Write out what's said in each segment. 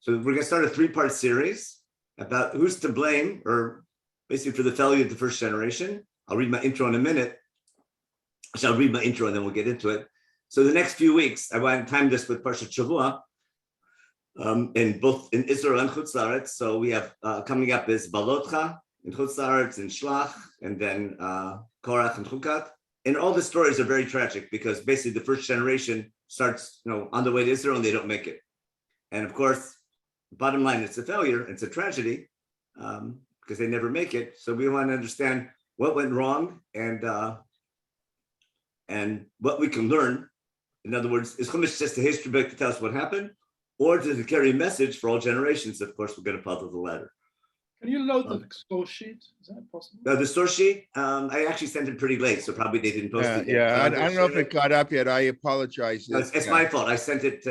So we're going to start a 3-part series about who's to blame, or basically for the failure of the first generation. I'll read my intro in a minute. So I'll read my intro and then we'll get into it. So the next few weeks, I want to time this with Parshat Shavua, in both in Israel and Chutz La'aretz. So we have coming up is Balotcha in Chutz La'aretz and Shlach, and then Korach and Chukat. And all the stories are very tragic because basically the first generation starts, on the way to Israel and they don't make it. And of course, bottom line, it's a failure. It's a tragedy because they never make it. So we want to understand what went wrong and what we can learn. In other words, is Chumash just a history book to tell us what happened, or does it carry a message for all generations? Of course, we're going to follow the latter. Can you load the source sheet? Is that possible? The source sheet, I actually sent it pretty late, so probably they didn't post it yet. Yeah, I don't know if it got up yet. I apologize. It's my fault. I sent it.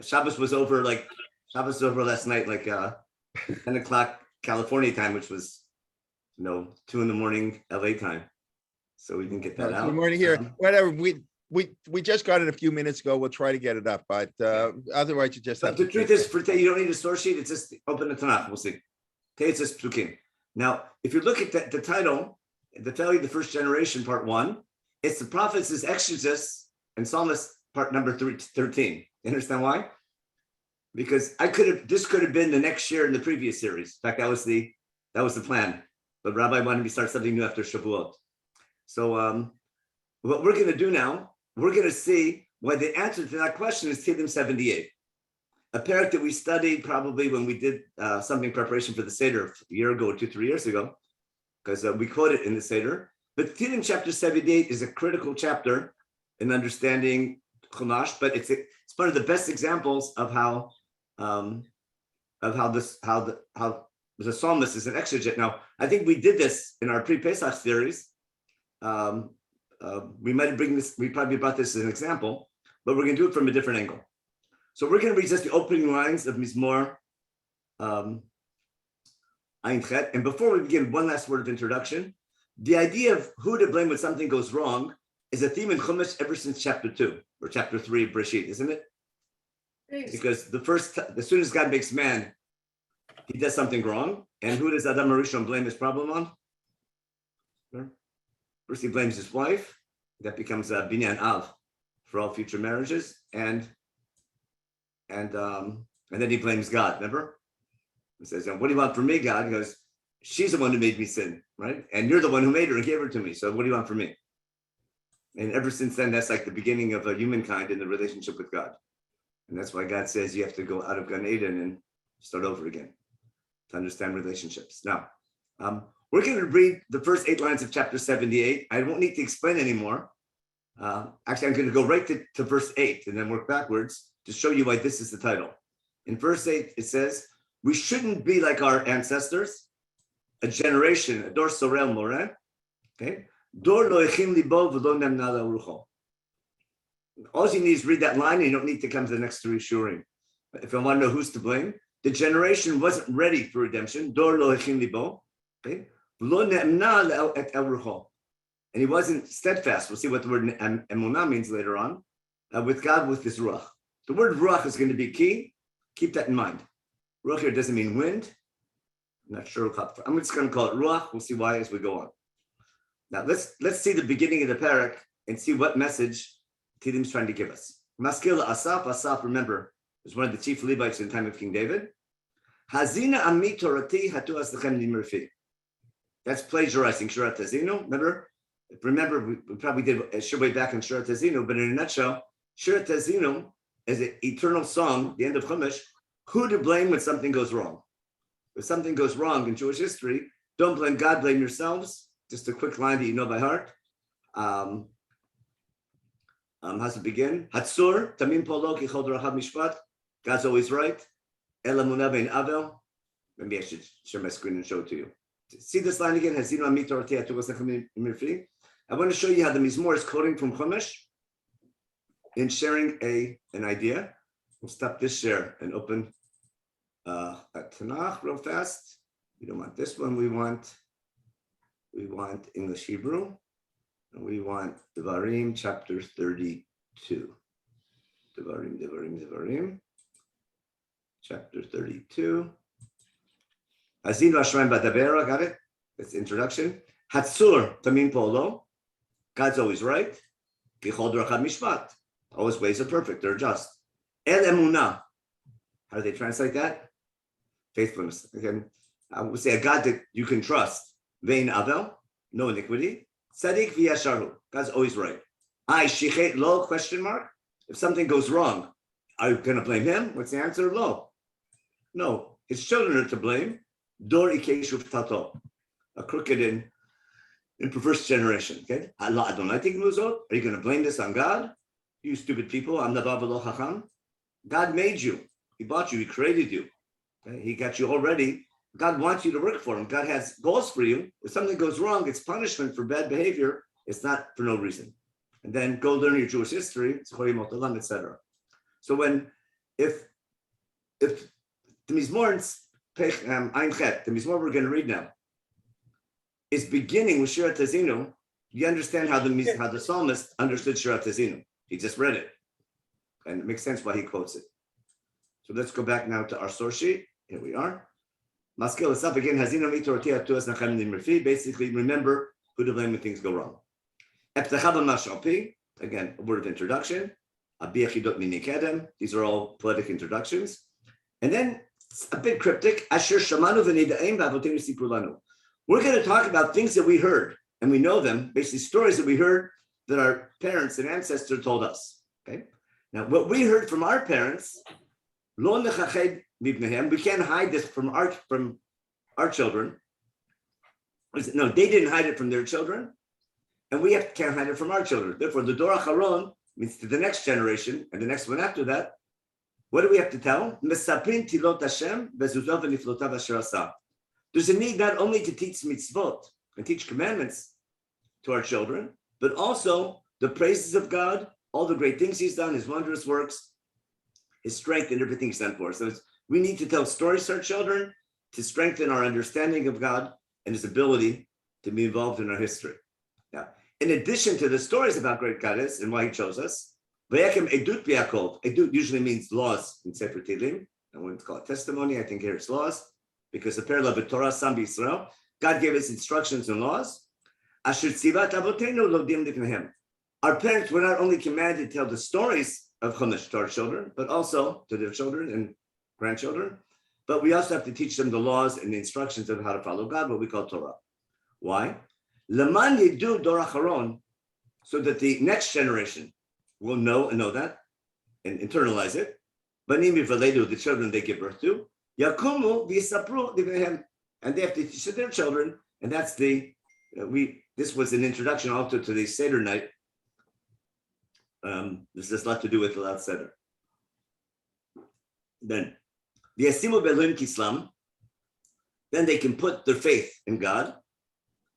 Shabbos was over last night, like 10 o'clock California time, which was 2 in.m. LA time. So we didn't get that out. Good morning here. Whatever. We just got it a few minutes ago. We'll try to get it up, but otherwise you just have the truth is, for today, you don't need a source sheet. It's just open the Tanakh. We'll see. Today it's just Psukim. Now, if you look at the title, the failure of the first generation, part 1, it's the prophets' exegesis and psalmist part number 13. You understand why? Because this could have been the next year in the previous series. In fact, that was the plan. But Rabbi wanted me to start something new after Shavuot. So what we're going to do now, we're going to see why the answer to that question is Tehillim 78, a parak that we studied probably when we did something preparation for the Seder a year ago or 2-3 years ago, because we quote it in the Seder. But Tehillim chapter 78 is a critical chapter in understanding Chumash, but it's one of the best examples of how the psalmist is an exeget. Now, I think we did this in our pre-Pesach series. We probably brought this as an example, but we're going to do it from a different angle. So we're going to read just the opening lines of Mizmor Ayin Chet. And before we begin, one last word of introduction. The idea of who to blame when something goes wrong is a theme in Chumash ever since chapter 2 or chapter 3 of Breshit, isn't it? Yes. Because as soon as God makes man, he does something wrong. And who does Adam HaRishon blame his problem on? First, he blames his wife. That becomes a binyan av for all future marriages, and then he blames God. Remember, he says, "What do you want from me, God?" He goes, "She's the one who made me sin, right? And you're the one who made her and gave her to me. So what do you want from me?" And ever since then, that's like the beginning of humankind in the relationship with God, and that's why God says you have to go out of Gan Eden and start over again to understand relationships. Now. We're going to read the first 8 lines of chapter 78. I won't need to explain anymore. Actually, I'm going to go right to verse 8 and then work backwards to show you why this is the title. In verse 8, it says, we shouldn't be like our ancestors, a generation, a dor sorel moreh, okay? Dor lo echin libo v'lo nemna la'rucho. All you need is read that line and you don't need to come to the next 3 shurim. If I want to know who's to blame, the generation wasn't ready for redemption. Dor lo echin libo, okay? And he wasn't steadfast. We'll see what the word emunah means later on. With God, with his ruach. The word ruach is going to be key. Keep that in mind. Ruach here doesn't mean wind. I'm not sure. I'm just going to call it ruach. We'll see why as we go on. Now let's see the beginning of the parak and see what message Tehillim is trying to give us. Maskil Asaf. Asaf, remember, was one of the chief Levites in the time of King David. Hazina ami torati hatu aslechem nimerfi. That's plagiarizing Shirat Hazinu. Remember, we probably did a shir back in Shirat Hazinu, but in a nutshell, Shirat Hazinu is an eternal song, the end of Chumash, who to blame when something goes wrong. If something goes wrong in Jewish history, don't blame God, blame yourselves. Just a quick line that you know by heart. How's it begin? Hatzur, tamim polo ki chol d'rachav mishpat. God's always right. Elamuna bein avel. Maybe I should share my screen and show it to you. See this line again. I want to show you how the Mizmor is quoting from Chumash in sharing an idea. We'll stop this share and open a Tanakh real fast. We don't want this one. We want English Hebrew, and we want Devarim chapter 32. Devarim. chapter 32. Hazinu Hashem Badabera, got it? That's the introduction. Hatzur Tamin Polo. God's always right. Kichol Drachad Mishpat. All his ways are perfect, they're just. El Emunah. How do they translate that? Faithfulness. Again, I would say a God that you can trust. Vein Avel, no iniquity. Tzadik v'yasharu. God's always right. I shichet lo, question mark. If something goes wrong, are you going to blame him? What's the answer? Lo. No, his children are to blame. Dor ikeshu tato. A crooked and perverse generation. Okay? Allah Adonai think muzot. Are you going to blame this on God? You stupid people. I'm nadav v'lo chacham. God made you. He bought you. He created you. Okay? He got you already. God wants you to work for him. God has goals for you. If something goes wrong, it's punishment for bad behavior. It's not for no reason. And then go learn your Jewish history, etc. So if the Mizmor Ein Chet, the Mizmor we're going to read now, is beginning with Shirat Hazinu, you understand how the psalmist understood Shirat Hazinu. He just read it, and it makes sense why he quotes it. So let's go back now to our source sheet. Here we are. Maskil is up again. Hazinu mitortia tuas nachem nimrifi. Basically, remember who to blame when things go wrong. Again, a word of introduction. These are all poetic introductions. And then a bit cryptic. We're going to talk about things that we heard, and we know them, basically stories that we heard that our parents and ancestors told us. Okay. Now, what we heard from our parents, we can't hide this from our children. No, they didn't hide it from their children. And we can't hide it from our children. Therefore, the Dor HaCharon means to the next generation and the next one after that. What do we have to tell? There's a need not only to teach mitzvot and teach commandments to our children, but also the praises of God, all the great things he's done, his wondrous works, his strength, and everything he's done for us. So we need to tell stories to our children to strengthen our understanding of God and his ability to be involved in our history. Now, in addition to the stories about great God is and why he chose us, edut usually means laws in Sefer Tehillim. I wouldn't call it testimony. I think here it's laws, because the parallel of Torah, Sam B'Yisrael, God gave us instructions and laws. Our parents were not only commanded to tell the stories of Chumash to our children, but also to their children and grandchildren. But we also have to teach them the laws and the instructions of how to follow God, what we call Torah. Why? Leman yidu dor hacharon, so that the next generation will know that and internalize it. Banim yivaledu, the children they give birth to, yakumu v'yisapru divnehem, and they have to teach their children. And that's this was an introduction also to the Seder night. This has a lot to do with the Lat Seder. Then the Yasimu Be'elohim Kislam, then they can put their faith in God.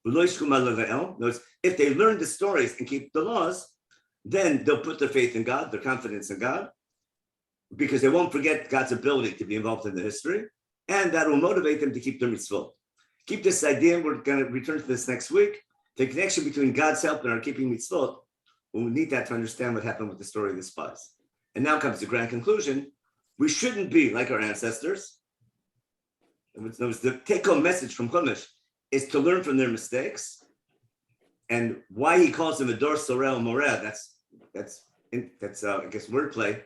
If they learn the stories and keep the laws, then they'll put their faith in God, their confidence in God, because they won't forget God's ability to be involved in the history, and that will motivate them to keep their mitzvot. Keep this idea, we're going to return to this next week, the connection between God's help and our keeping mitzvot. We need that to understand what happened with the story of the spies. And now comes the grand conclusion. We shouldn't be like our ancestors. The take-home message from Chumash is to learn from their mistakes, and why he calls them a Dor Sorel Moreh. That's I guess wordplay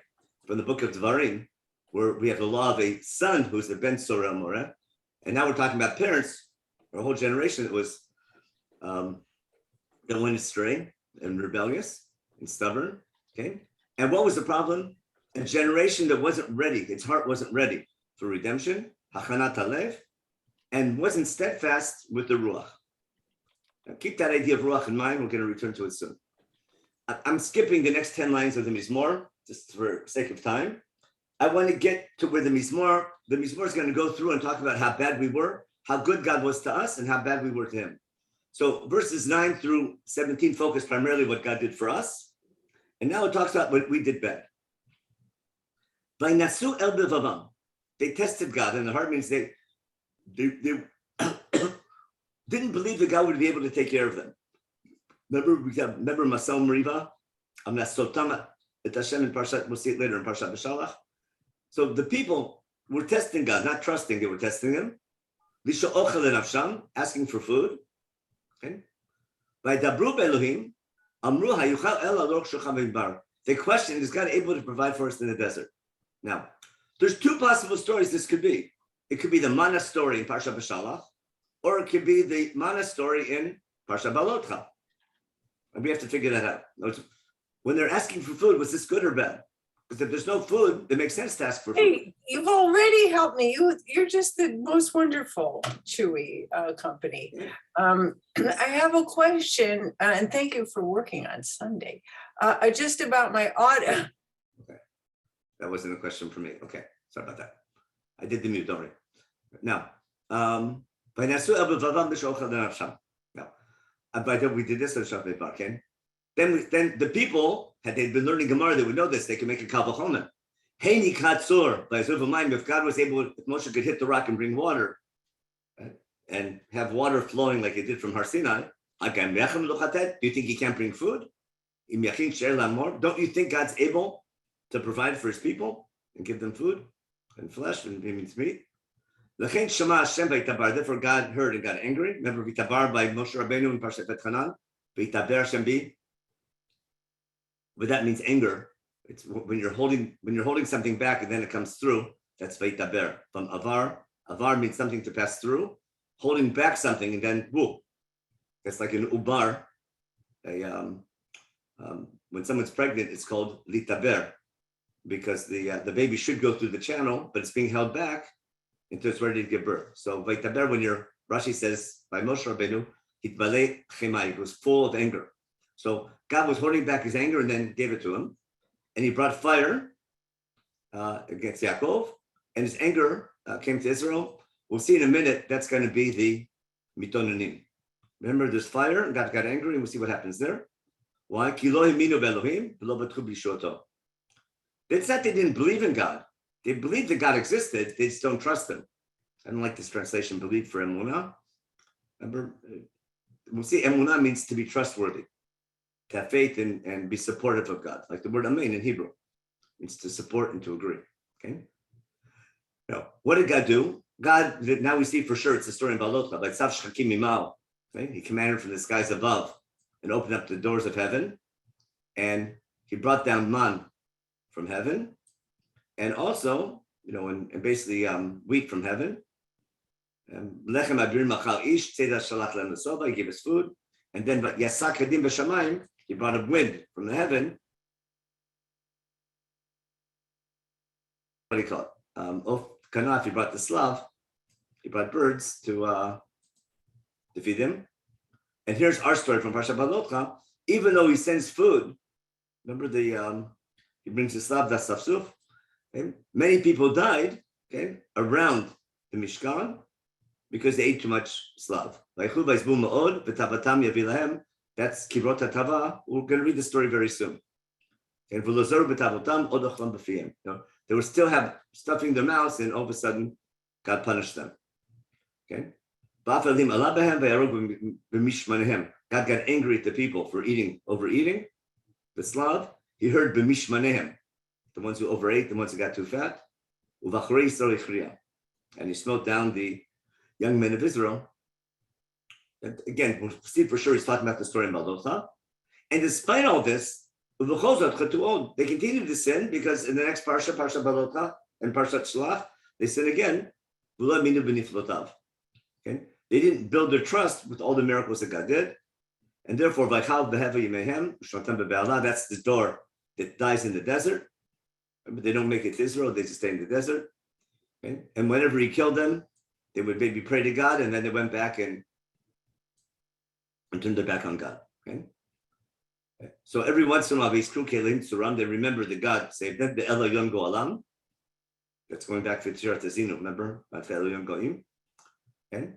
from the book of Devarim, where we have the law of a son who's the Ben Sorel Moreh, and now we're talking about parents, or a whole generation that was that went astray and rebellious and stubborn. Okay, and what was the problem? A generation that wasn't ready; its heart wasn't ready for redemption, Hachanat Halev, and wasn't steadfast with the Ruach. Now keep that idea of Ruach in mind. We're going to return to it soon. I'm skipping the next 10 lines of the Mizmor, just for sake of time. I want to get to where the Mizmor is going to go through and talk about how bad we were, how good God was to us, and how bad we were to him. So verses 9 through 17 focus primarily what God did for us. And now it talks about what we did bad. Vainasu el bevavam. They tested God, and the heart means they didn't believe that God would be able to take care of them. Remember Masal Meriva? Amnasotam et Hashem in Parshat, we'll see it later in Parshat B'Shalach. So the people were testing God, not trusting. They were testing him. Asking for food. Okay. The question, is God able to provide for us in the desert? Now, there's two possible stories this could be. It could be the manna story in Parsha B'Shalach, or it could be the manna story in Parsha Balotcha. And we have to figure that out. When they're asking for food, was this good or bad? Because if there's no food, it makes sense to ask for food. Hey, you've already helped me. You're just the most wonderful Chewy company. I have a question, and thank you for working on Sunday. Just about my audio. Okay. That wasn't a question for me. Okay. Sorry about that. I did the mute, don't worry. Now, now, by the way, we did this on Shabbat Barken. Then the people, had they been learning Gemara, they would know this. They could make a kal v'chomer. Heini katzur, by Zul v'mayim, if God was able, if Moshe could hit the rock and bring water, and have water flowing like it did from Har Sinai, do you think he can't bring food? Don't you think God's able to provide for his people and give them food and flesh and meat? Therefore God heard and got angry. Remember Vitabar by Moshe Rabbeinu in Parshat Chanan. Vitaber Hashem bi. But that means anger. It's when you're holding something back and then it comes through. That's Vitaber. From avar means something to pass through. Holding back something and then woo. That's like an ubar. When someone's pregnant, it's called litaber, because the baby should go through the channel, but it's being held back until it's ready to give birth. So Vaitaber, when Rashi says by Moshe Rabbeinu, Hitbalei Chemai, he was full of anger. So God was holding back his anger and then gave it to him. And he brought fire against Yaakov, and his anger came to Israel. We'll see in a minute, that's going to be the mitonanim. Remember, there's fire, and God got angry, and we'll see what happens there. Why? It's not they didn't believe in God. They believed that God existed, they just don't trust him. I don't like this translation, believe for emunah. Remember, we'll see emunah means to be trustworthy, to have faith and be supportive of God. Like the word amen in Hebrew means to support and to agree. Okay. Now, what did God do? God, now we see for sure it's the story in Balotcha, but Tzav Shchakim Mimal. He commanded from the skies above and opened up the doors of heaven, and he brought down man from heaven, and also, and basically wheat from heaven. Lechem abir machal ish tzeda shalach lem l'soba. He gave us food, and then yasak hadim b'shamayim. He brought a wind from the heaven. What do you call it? Of kanaf. He brought the slav. He brought birds to feed them. And here's our story from Parshat Balotcha. Even though he sends food, remember he brings the slav das safsuf. Okay? Many people died, okay, around the Mishkan because they ate too much slav. That's kivrot hatava. We're going to read the story very soon. And they were still stuffing their mouths, and all of a sudden, God punished them. Okay. God got angry at the people for overeating the slav. He heard b'mishmanehem, the ones who overate, the ones who got too fat. And he smote down the young men of Israel. And again, we'll see for sure he's talking about the story in Balotcha. And despite all this, they continued to sin, because in the next Parsha Balotcha and Parshat Shlach, they sin again. Okay? They didn't build their trust with all the miracles that God did. And therefore, that's the door that dies in the desert. But they don't make it to Israel, they just stay in the desert. Okay? And whenever he killed them, they would maybe pray to God, and then they went back and turned their back on God. Okay? So every once in a while, they remember the God saved them, the Elo Yom Go'alam. That's going back to Tirat Azinu, remember? Okay?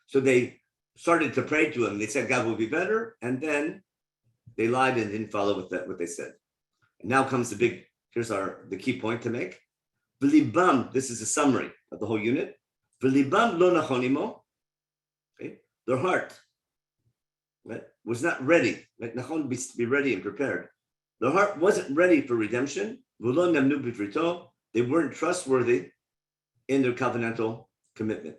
So they started to pray to him. They said God will be better, and then they lied and didn't follow what they said. And now comes here's the key point to make. V'libam, this is a summary of the whole unit. V'libam lo nachonimo. Okay? Their heart, right, was not ready. Right? Nachon, be ready and prepared. Their heart wasn't ready for redemption. They weren't trustworthy in their covenantal commitment.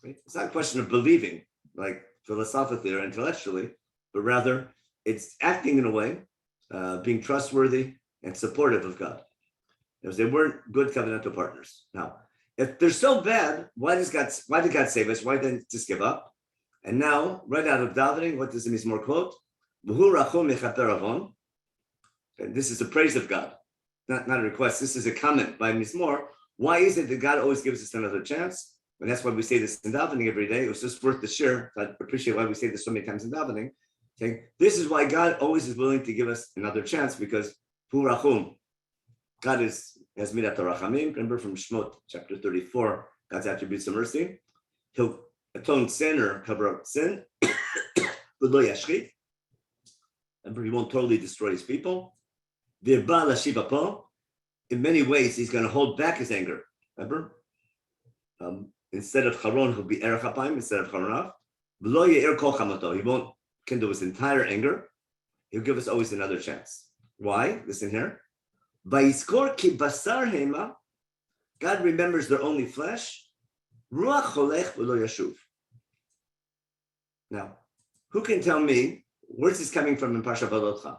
Right? It's not a question of believing, like philosophically or intellectually, but rather it's acting in a way, being trustworthy and supportive of God. Because they weren't good covenantal partners. Now, if they're so bad, why did God save us? Why didn't just give up? And now, right out of davening, what does the Mizmor quote? And this is a praise of God, not a request. This is a comment by Mizmor. Why is it that God always gives us another chance? And that's why we say this in davening every day. It was just worth the share. I appreciate why we say this so many times in davening. Saying this is why God always is willing to give us another chance, because Hu Rachum, God has midat harachamim. Remember from Shemot chapter 34, God's attributes of mercy. He'll atone sin or cover up sin. Remember, he won't totally destroy his people. In many ways, he's going to hold back his anger. Remember? Instead of charon, he'll be erech hapayim instead of charonav. He won't kindle his entire anger. He'll give us always another chance. Why? Listen here. God remembers their only flesh. Now, who can tell me where's this coming from in Parsha Balotcha?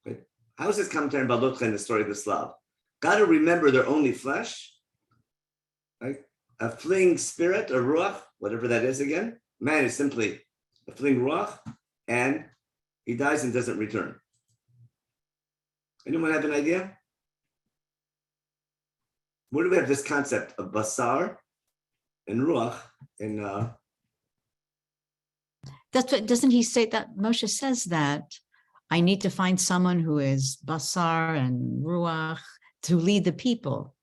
Right? How is this commentary in Balotcha in the story of the Slav? God will remember their only flesh, right? A fleeing spirit or ruach, whatever that is again. Man is simply a fleeing ruach, and he dies and doesn't return. Anyone have an idea? Where do we have this concept of basar and ruach in That's what, doesn't he say that? Moshe says that I need to find someone who is basar and ruach to lead the people.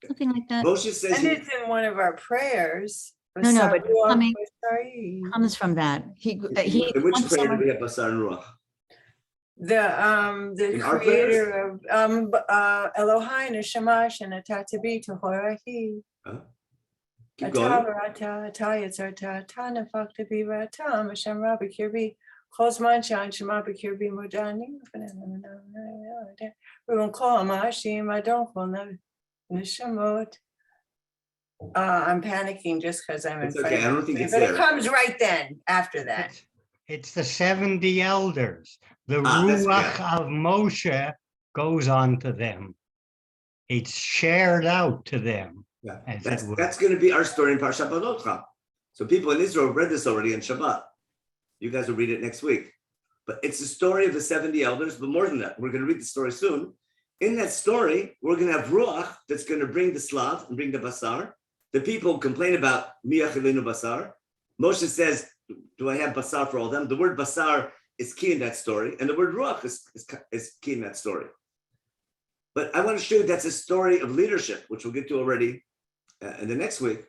Something like that. Moshe says And it's in one of our prayers. No, but coming Sorry. comes from that. He in which wants prayer do someone- we have basar and ruach? The In our creator of Elohai Neshama Shenatatabi Tohorahi. Keep going. Atavarata, Tayatzarta, Tanafakta Bivata, Hashem Rabbi Kirby, Kozman Shan Shema Kirby Mudani, we won't call Mashim, I don't call them Nishamot. I'm panicking just because I'm in It's front okay, of I don't think it, it's but there. it comes right then after that. It's the 70 elders. The That's Ruach of Moshe goes on to them. It's shared out to them. Yeah, As that's it were. going to be our story in Parshat Balotcha. So people in Israel read this already in Shabbat. You guys will read it next week. But it's the story of the 70 elders, but more than that, we're going to read the story soon. In that story, we're going to have Ruach that's going to bring the Slav and bring the Basar. The people complain about Miachilinu Basar. Moshe says, do I have Basar for all of them? The word Basar is key in that story, and the word Ruach is key in that story. But I want to show you that's a story of leadership, which we'll get to already in the next week.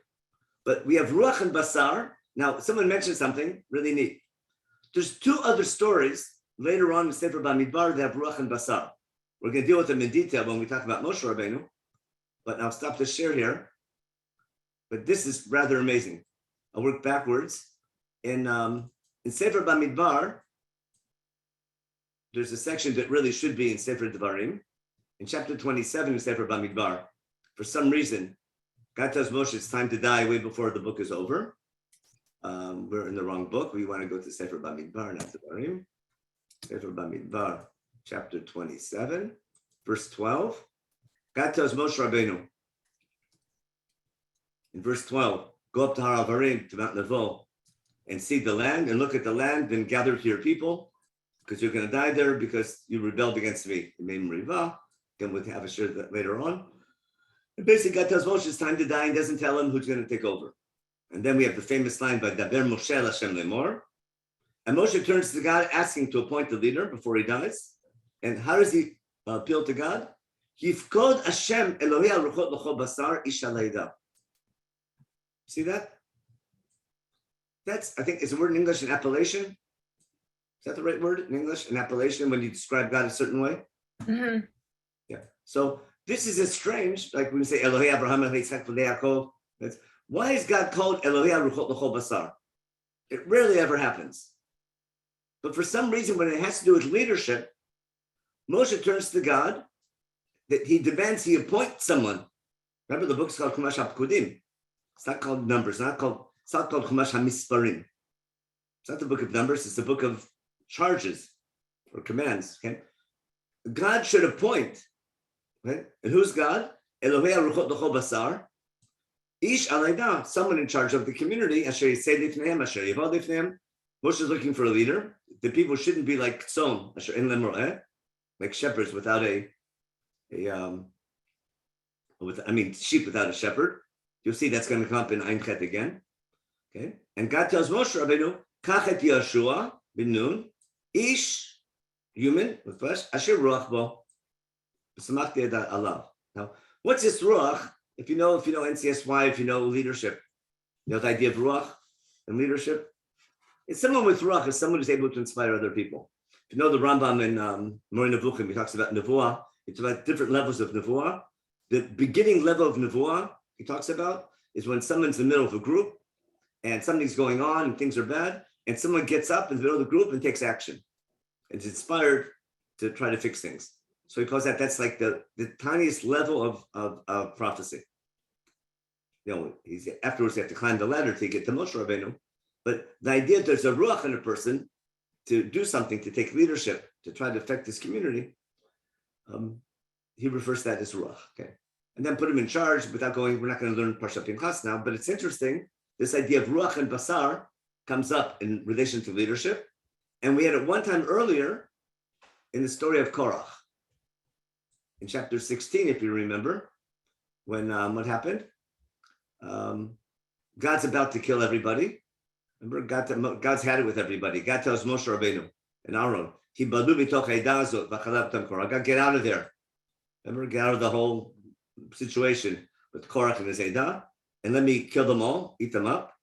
But we have Ruach and Basar. Now, someone mentioned something really neat. There's two other stories later on in Sefer Bamidbar that have Ruach and Basar. We're going to deal with them in detail when we talk about Moshe Rabbeinu. But I'll stop the share here. But this is rather amazing. I'll work backwards. In Sefer Bamidbar, there's a section that really should be in Sefer Devarim. In chapter 27 of Sefer Bamidbar, for some reason, God tells Moshe it's time to die way before the book is over. We're in the wrong book. We want to go to Sefer Bamidbar, not Devarim. Sefer Bamidbar, chapter 27, verse 12. God tells Moshe Rabbeinu, in verse 12, go up to Har Avarim, to Mount Nebo, and see the land, and look at the land, and gather to your people, because you're going to die there because you rebelled against me. Then we'll have a share that later on. And basically, God tells Moshe it's time to die and doesn't tell him who's going to take over. And then we have the famous line by Daber Moshe Hashem Lemor. And Moshe turns to God, asking to appoint the leader before he dies. And how does he appeal to God? Yifkod Hashem Elohei Ruchot L'chol Basar Isha Leida. See that? That's, I think, is the word in English an appellation? Is that the right word in English? An appellation when you describe God a certain way? Mhm. Yeah. So this is as strange, like when we say Elohei Abraham, Elohei Yitzchak, Elohei Yaakov. Why is God called Elohei Ruchot L'chol Basar? It rarely ever happens. But for some reason, when it has to do with leadership, Moshe turns to God, that he demands he appoint someone. Remember, the book's called Chumash HaPkudim. It's not called Numbers. It's not called Chumash HaMisparim. It's not the book of Numbers. It's the book of charges or commands. Okay, God should appoint. Right? And who's God? Elohei Aruchot L'chol Basar. Ish Alayda, someone in charge of the community. Asher Yisei Lifnehem, Asher Yavad Lifnehem. Moshe is looking for a leader. The people shouldn't be like Tzom, Asher En Lem Ro'eh, like shepherds without sheep without a shepherd. You'll see that's going to come up in Ein Chet again. Okay, and God tells Moshe Rabbeinu, Kachet Yeshua bin Nun, Ish, human with flesh, Asher Ruach Bo, B'samachti Edat Alav. Now, what's this Ruach? If you know NCSY, if you know leadership, you know the idea of Ruach and leadership. It's someone with Ruach, is someone who's able to inspire other people. If you know the Rambam in Moreh Nevuchim, he talks about Nevuah. It's about different levels of Nevuah. The beginning level of Nevuah he talks about is when someone's in the middle of a group and something's going on and things are bad, and someone gets up in the middle of the group and takes action. It's inspired to try to fix things. So he calls that's like the tiniest level of prophecy. You know, afterwards you have to climb the ladder to get to Moshe Rabbeinu. But the idea that there's a ruach in a person to do something, to take leadership, to try to affect this community, he refers to that as ruach. Okay, and then put him in charge without going. We're not going to learn Parshat Pinchas now, but it's interesting. This idea of ruach and basar comes up in relation to leadership, and we had it one time earlier in the story of Korach, in chapter 16, if you remember, when what happened? God's about to kill everybody. Remember, God's had it with everybody. God tells Moshe Rabbeinu and Aaron, God, get out of there. Remember, get out of the whole situation with Korach and his Eidah, and let me kill them all, eat them up.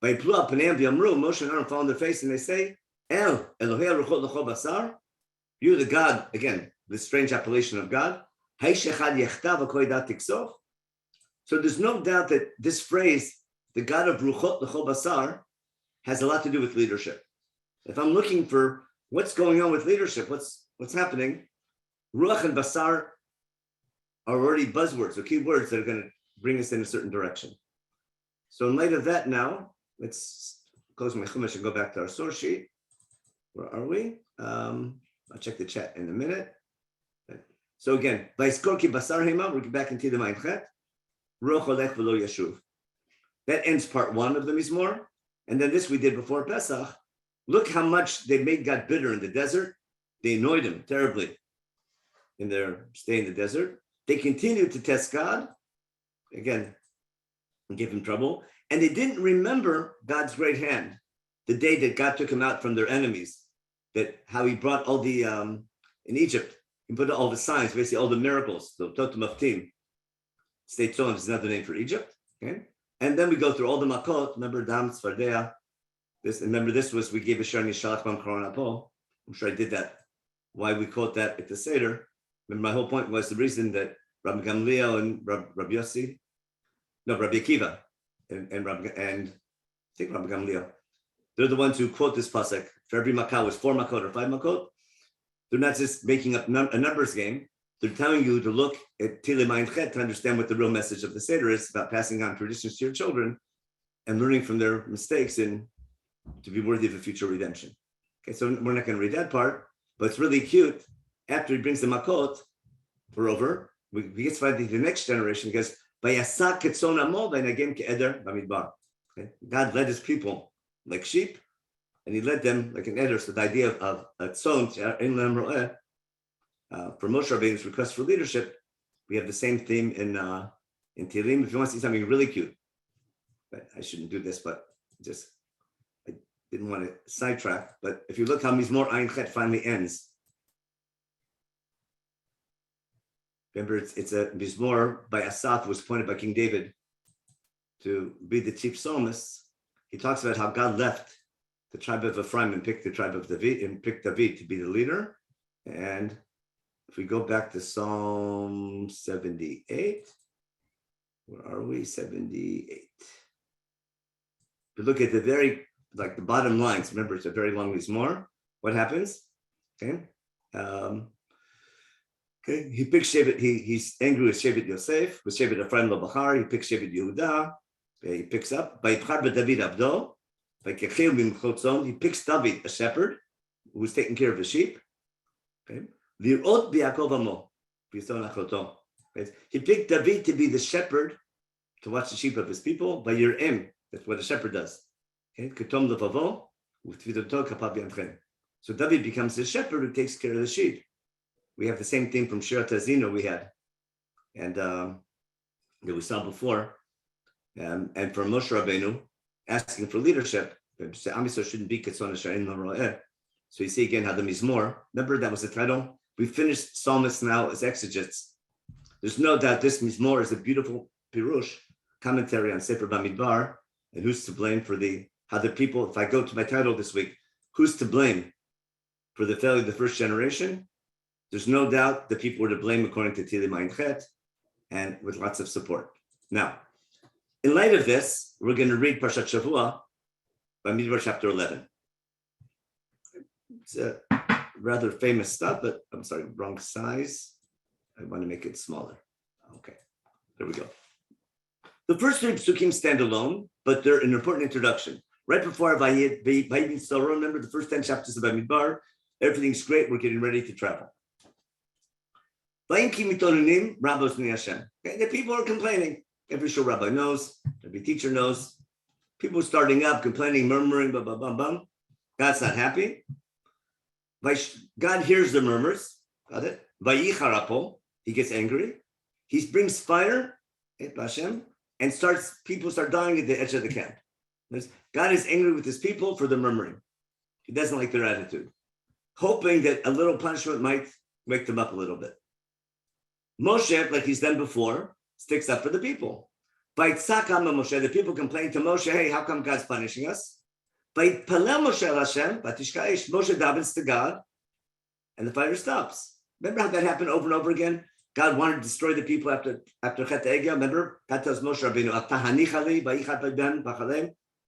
Moshe and Aaron fall on their face and they say, El, Elohei Aruchot L'chol Basar, you're the God, again, the strange appellation of God. So there's no doubt that this phrase, the God of Ruchot L'chol Basar, has a lot to do with leadership. If I'm looking for what's going on with leadership, what's happening, Ruach and Basar are already buzzwords or key words that are going to bring us in a certain direction. So in light of that now, let's close my chumash and go back to our source sheet. Where are we? I'll check the chat in a minute. So again, Vayskor ki basar hema, we're back into the Ein Chet. Ruach olech v'lo yashuv. That ends part one of the Mizmor. And then this we did before Pesach. Look how much they made God bitter in the desert. They annoyed him terribly in their stay in the desert. They continued to test God, again, and give him trouble. And they didn't remember God's great hand, the day that God took him out from their enemies, that how he brought all the, in Egypt, he put all the signs, basically all the miracles, the Totem of Tim. State Tzom is another name for Egypt, okay? And then we go through all the makot. Remember Dam Tzfardea. This was we gave a Shani Shalach Bam Korona Po. I'm sure I did that. Why we quote that at the Seder. Remember, my whole point was the reason that Rabbi Gamliel and Rabbi Akiva and I think Rabbi Gamliel, they're the ones who quote this pasuk. For every makot was 4 makot or 5 makot. They're not just making up a numbers game. They're telling you to look at Tilim Ein Chet to understand what the real message of the Seder is about passing on traditions to your children and learning from their mistakes and to be worthy of a future redemption. Okay, so we're not going to read that part, but it's really cute. After he brings the makot, we're over. We get to the next generation because God led his people like sheep, and he led them like an eder. So the idea of a tzon in Lam Ro'eh. For Moshe Rabbeinu's request for leadership, we have the same theme in Tehillim. If you want to see something really cute, but I shouldn't do this, but I didn't want to sidetrack. But if you look how Mizmor Ein Chet finally ends, remember it's a Mizmor by Asaph, was appointed by King David to be the chief psalmist. He talks about how God left the tribe of Ephraim and picked the tribe of David and picked David to be the leader. And if we go back to Psalm 78, where are we? 78. If you look at the bottom lines, remember it's a very long Mizmor. what happens? Okay. Okay. He picks Shevet. He's angry with Shevet Yosef, with Shevet Ephraim lo Bachar. He picks Shevet Yehuda. He picks up by David Abdo. By Kechil bin Chotzon. He picks David, a shepherd, who was taking care of the sheep. Okay. Lirot biYakov amo. He picked David to be the shepherd, to watch the sheep of his people. By Yir'em, that's what a shepherd does. Okay. Ketom levavo, u'tvidoto kapav yamchem. So David becomes the shepherd who takes care of the sheep. We have the same thing from Shirat Hazino we had, and that we saw before, and from Moshe Rabbeinu asking for leadership. Am Yisrael shouldn't be Ketzon Hashem lo ro'eh. So you see again how the Mizmor. Remember that was the title. We finished psalmists now as exegetes. There's no doubt this Mizmor is a beautiful pirush commentary on Sefer Bamidbar, and who's to blame for how the people. If I go to my title this week, who's to blame for the failure of the first generation? There's no doubt the people were to blame according to Tehillim Ayin Chet, and with lots of support. Now, in light of this, we're going to read Parshat Shavua by Bamidbar chapter 11. It's a rather famous stuff, but I'm sorry, wrong size. I want to make it smaller. Okay, there we go. The first three psukim stand alone, but they're an important introduction. Right before Vayid Sorah, remember the first 10 chapters of Bamidbar, everything's great, we're getting ready to travel. Okay, the people are complaining. Every show rabbi knows, every teacher knows. People starting up, complaining, murmuring, blah, blah, blah, blah. God's not happy. God hears the murmurs. Got it? He gets angry. He brings fire, Hashem, and people start dying at the edge of the camp. God is angry with his people for the murmuring. He doesn't like their attitude, hoping that a little punishment might wake them up a little bit. Moshe, like he's done before, sticks up for the people. Moshe, the people complain to Moshe, hey, how come God's punishing us? Moshe davens to God, and the fire stops. Remember how that happened over and over again? God wanted to destroy the people after Chet Egel. Remember, God tells Moshe Rabbeinu,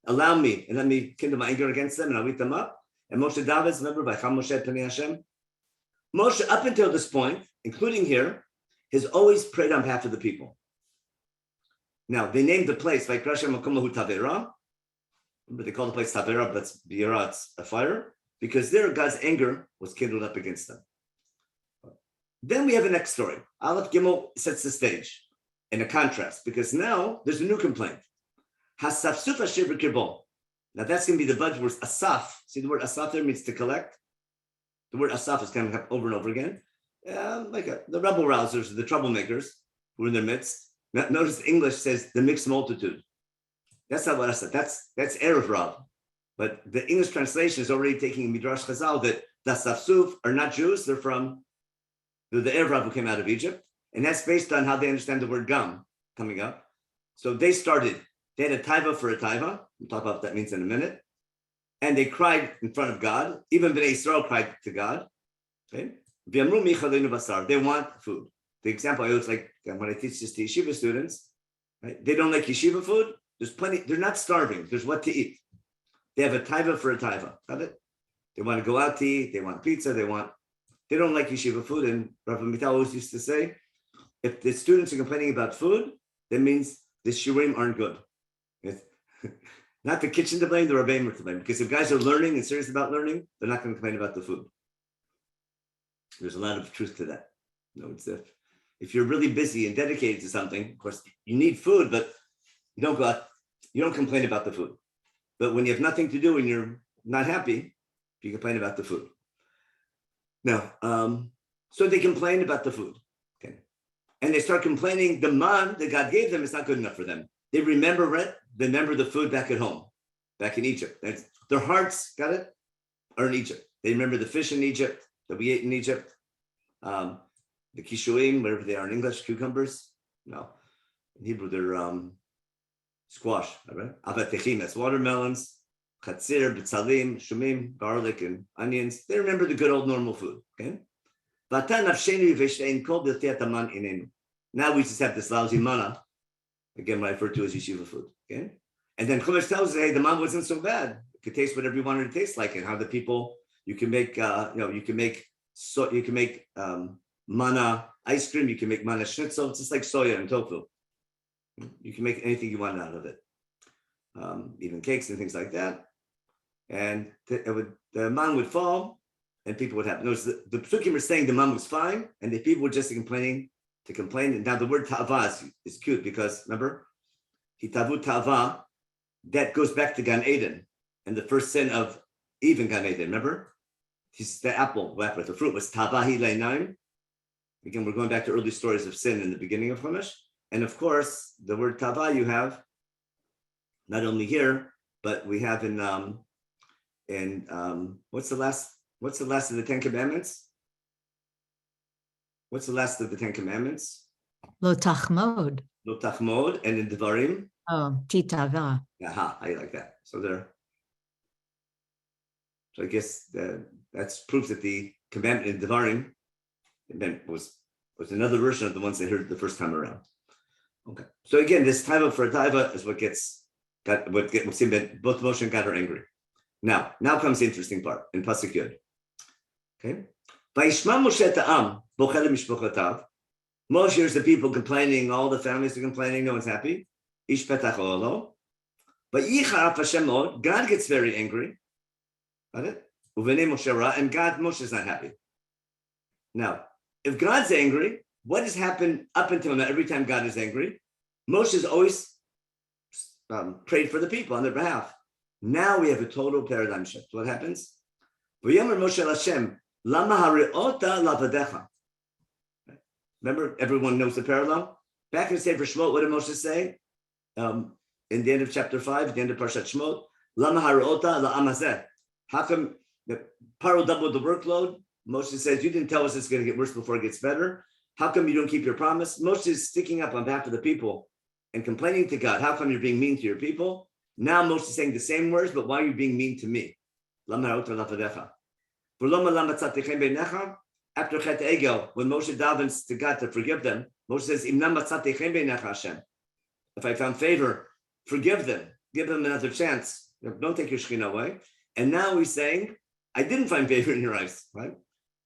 allow me and let me kindle my anger against them, and I'll eat them up. And Moshe davens, remember, by Moshe Pnei Hashem. Moshe, up until this point, including here, has always prayed on behalf of the people. Now, they named the place, Remember, they call the place Tavera, but it's a fire, because there God's anger was kindled up against them. Then we have the next story. Aleph Gimel sets the stage in a contrast, because now there's a new complaint. Hasafsuf Asher b'kirbon. Now that's going to be the buzzword asaf. See the word asaf there means to collect. The word asaf is coming up over and over again. The rebel rousers, the troublemakers who are in their midst. Notice the English says the mixed multitude. That's not what I said. That's Erev Rav. But the English translation is already taking Midrash Chazal that the Safsuf are not Jews. They're the Erev Rav who came out of Egypt. And that's based on how they understand the word gam coming up. So they had a taiva for a taiva. We'll talk about what that means in a minute. And they cried in front of God. Even Bnei Yisrael cried to God. Okay? They want food. The example I always like when I teach this to yeshiva students, right? They don't like yeshiva food. There's plenty, they're not starving. There's what to eat. They have a taiva for a taiva. Got it? They want to go out to eat. They want pizza. They don't like yeshiva food. And Rabbi Mital always used to say, if the students are complaining about food, that means the shiurim aren't good. It's not the kitchen to blame, the Rabbeim are to blame. Because if guys are learning and serious about learning, they're not going to complain about the food. There's a lot of truth to that. It's if you're really busy and dedicated to something, of course, you need food, but you don't go out, you don't complain about the food. But when you have nothing to do and you're not happy, you complain about the food. Now, so they complain about the food. Okay. And they start complaining the man that God gave them is not good enough for them. They remember it, remember the food back at home, back in Egypt. Their hearts, got it, are in Egypt. They remember the fish in Egypt that we ate in Egypt. The kishuim, whatever they are in English, cucumbers. No, in Hebrew they're squash. Right? Avatechim, that's watermelons. Chatzir, bitzalim, shumim, garlic, and onions. They remember the good old normal food. Okay. Now we just have this lousy manna. Again, what I refer to as yeshiva food. Okay. And then Chumash tells us, hey, the manna wasn't so bad. It could taste whatever you wanted to taste like, and how the people You can make, mana ice cream. You can make mana schnitzel. It's just like soya and tofu. You can make anything you want out of it, even cakes and things like that. And the man would fall, and people would have. Notice the psukim are saying the man was fine, and the people were just complaining to complain. And now the word ta'ava is cute because remember, hitavu ta'ava, that goes back to Gan Eden and the first sin of Eve in Gan Eden. Remember, the apple, the fruit was tavahi leinaim. Again, we're going back to early stories of sin in the beginning of Chumash. And of course, the word tava you have not only here, but we have in what's the last of the 10 commandments? What's the last of the 10 commandments? Lo tachmod. Lo tachmod, and in Devarim. Oh, titava. Aha, I like that. So I guess that's proof that the commandment in Devarim was another version of the ones they heard the first time around. Okay. So again, this taiva for a taiva is what seemed that both Moshe and God are angry. Now comes the interesting part in Pasuk Yud. Okay. Vayishma Moshe ta'am bochel mishpochatav. Moshe hears the people complaining, all the families are complaining, no one's happy. Ish petach olo. Vayichaf Hashem od. God gets very angry. Got it? Uvenei Moshe ra, and Moshe is not happy. Now, if God's angry, what has happened up until now? Every time God is angry, Moshe has always prayed for the people on their behalf. Now we have a total paradigm shift. What happens? V'yomer Moshe Hashem, lama hari'ota lavadecha. Remember, everyone knows the parallel. Back in the Sefer Shemot, what did Moshe say? In the end of chapter 5, at the end of Parshat Shemot, lama hari'ota la'amazeh. How come the Pharaoh doubled the workload? Moshe says, you didn't tell us it's going to get worse before it gets better. How come you don't keep your promise? Moshe is sticking up on behalf of the people and complaining to God. How come you're being mean to your people? Now Moshe is saying the same words, but why are you being mean to me? After Chet Egel, when Moshe davens to God to forgive them, Moshe says, if I found favor, forgive them, give them another chance. Don't take your Shekhinah away. And now he's saying, I didn't find favor in your eyes, right?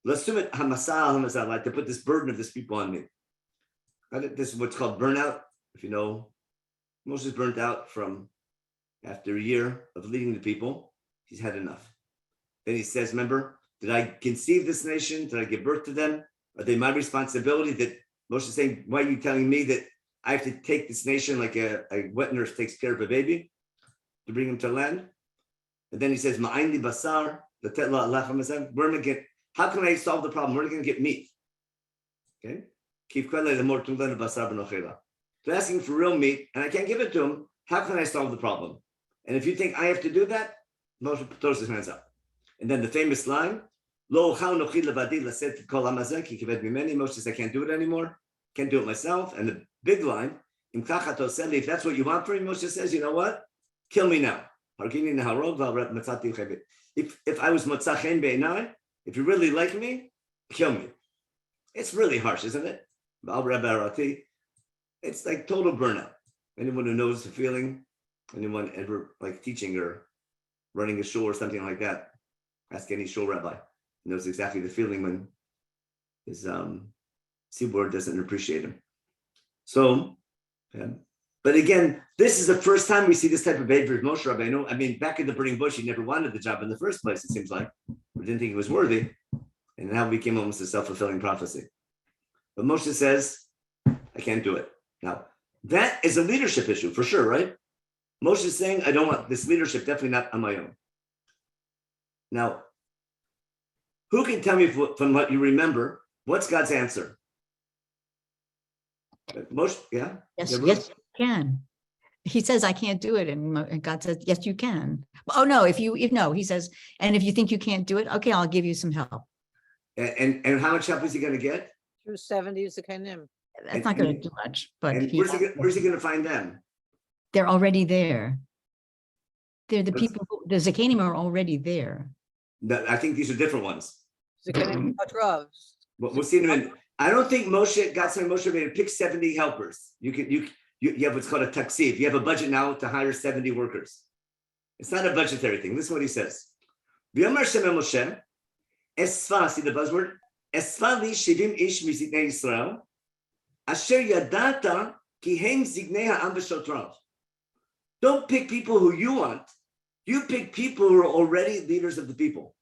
Let's do it, to put this burden of this people on me. This is what's called burnout. If you know, Moshe's burnt out from after a year of leading the people. He's had enough. Then he says, remember, did I conceive this nation? Did I give birth to them? Are they my responsibility? That Moshe is saying, why are you telling me that I have to take this nation like a wet nurse takes care of a baby to bring him to land? And then he says, Ma'ayni basar, where am I get? How can I solve the problem? Where are they going to get meat? Okay. They're asking for real meat, and I can't give it to them. How can I solve the problem? And if you think I have to do that, Moshe throws his hands up. And then the famous line, Moshe says, I can't do it anymore. Can't do it myself. And the big line, if that's what you want from me, Moshe says, you know what? Kill me now. If I was motzah chen be'enai, if you really like me, kill me. It's really harsh, isn't it? It's like total burnout. Anyone who knows the feeling, anyone ever like teaching or running a shul or something like that, ask any shul rabbi. He knows exactly the feeling when his seaboard doesn't appreciate him. So, but again, this is the first time we see this type of behavior with Moshe Rabbeinu. I mean, back in the burning bush, he never wanted the job in the first place, it seems like. We didn't think he was worthy. And now it became almost a self-fulfilling prophecy. But Moshe says, I can't do it. Now, that is a leadership issue for sure, right? Moshe is saying, I don't want this leadership, definitely not on my own. Now, who can tell me from what you remember, what's God's answer? Moshe, yeah? Yes, Yeah, yes, you can. He says, I can't do it. And God says, yes, you can. Oh, no, he says, and if you think you can't do it, okay, I'll give you some help. And how much help is he going to get? Through 70 Zakanim. That's not going to do much, but And where's he going to find them? they're already there. They're the people, the Zakanim are already there. I think these are different ones. Zakanim Patrav. We'll see in a minute. I don't think Moshe made to pick 70 helpers. You have what's called a taksiv. You have a budget now to hire 70 workers. It's not a budgetary thing. This is what he says. V'yomer Hashem el Moshe, Esfa, see the buzzword? Esfa li shivim ish miziknei Yisrael, asher yadata ki hem zignei ha'am v'shotrav. Don't pick people who you want. You pick people who are already leaders of the people.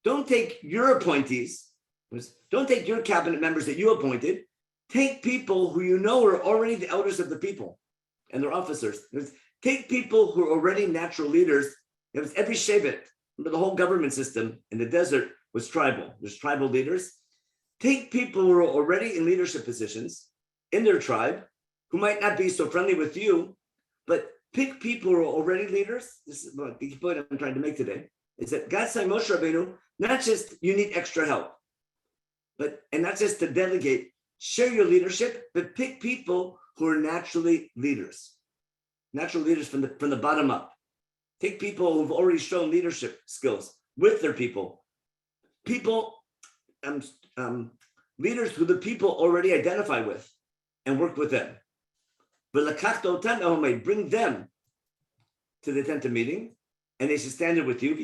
Don't take your appointees. Don't take your cabinet members that you appointed. Take people who you know are already the elders of the people and their officers. Take people who are already natural leaders. It was every shevet, the whole government system in the desert was tribal. There's tribal leaders. Take people who are already in leadership positions in their tribe, who might not be so friendly with you, but pick people who are already leaders. This is what the point I'm trying to make today, is that God said Moshe Rabbeinu, not just you need extra help, and not just to delegate, share your leadership, but pick people who are naturally leaders. Natural leaders from the bottom up. Take people who've already shown leadership skills with their people. People, leaders who the people already identify with and work with them. Bring them to the tent of meeting, and they should stand there with you.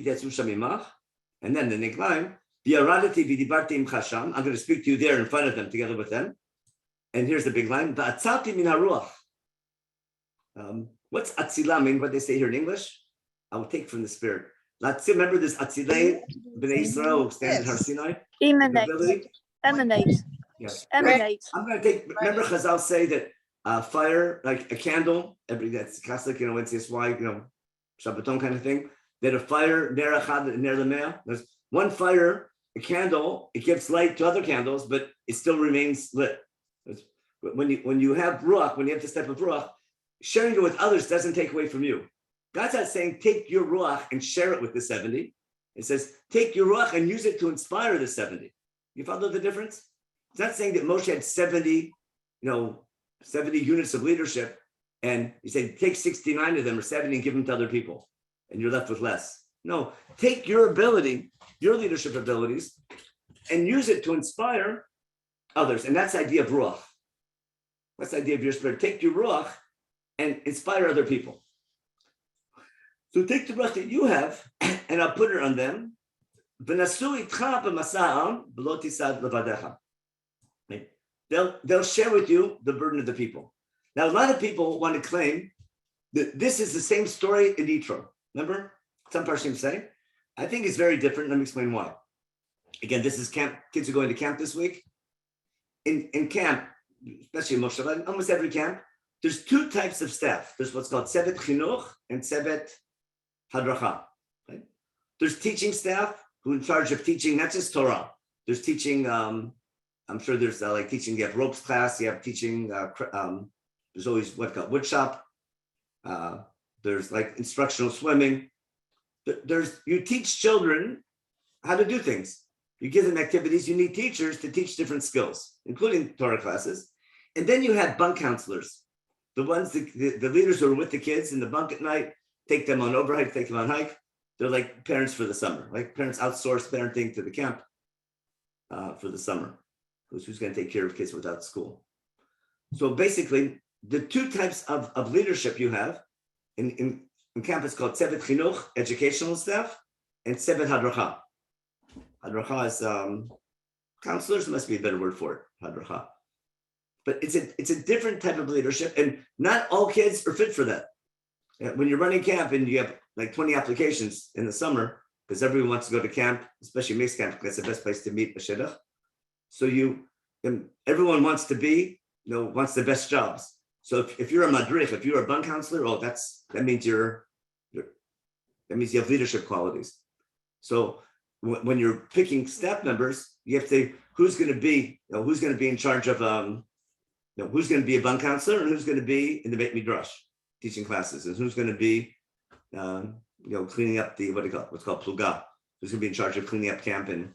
And then the nickname, I'm going to speak to you there in front of them, together with them. And here's the big line. What's atzila mean? What they say here in English? I will take from the spirit. Remember this atzilei b'nei Israel who stand at Har Sinai? Emanate. Yes. Emanate. I'm going to take. Remember, Chazal say that fire, like a candle, that's Catholic, NCSY, Shabbaton kind of thing. That a fire, ner achad, ner lemea. There's one fire, a candle. It gives light to other candles, but it still remains lit. When you have ruach, when you have this type of ruach, sharing it with others doesn't take away from you. God's not saying take your ruach and share it with the 70. It says take your ruach and use it to inspire the 70. You follow the difference? It's not saying that Moshe had 70 units of leadership, and you say take 69 of them or 70 and give them to other people, and you're left with less. No, take your ability, your leadership abilities, and use it to inspire others. And that's the idea of ruach. That's the idea of your spirit. Take your ruach and inspire other people. So take the ruach that you have, and I'll put it on them. They'll share with you the burden of the people. Now, a lot of people want to claim that this is the same story in Yitro. Remember? Some parshim say. I think it's very different. Let me explain why. Again, this is camp. Kids are going to camp this week. In camp, especially in Moshe, almost every camp, there's two types of staff. There's what's called Sevet Chinuch and Sevet Hadracha. Right? There's teaching staff who are in charge of teaching, not just Torah. There's teaching, I'm sure there's like teaching, you have ropes class, you have teaching, there's always what's called wood shop. There's like instructional swimming. You teach children how to do things. You give them activities. You need teachers to teach different skills, including Torah classes. And then you have bunk counselors, the ones, the leaders who are with the kids in the bunk at night, take them on overhike, take them on hike. They're like parents for the summer, like parents outsource parenting to the camp for the summer. Who's going to take care of kids without school? So basically, the two types of leadership you have in camp is called Sevet Chinuch, educational staff, and Sevet Hadracha. Hadracha is counselors, must be a better word for it, Hadracha. But it's a different type of leadership, and not all kids are fit for that. When you're running camp and you have like 20 applications in the summer, because everyone wants to go to camp, especially mixed camp, because that's the best place to meet a shidduch. So everyone wants to be, wants the best jobs. So if you're a madrich, if you're a bunk counselor, that means you have leadership qualities. So when you're picking staff members, you have to say who's going to be in charge of, who's going to be a bunk counselor and who's going to be in the Beit Midrash teaching classes, and who's going to be, cleaning up what's called pluga, who's going to be in charge of cleaning up camp and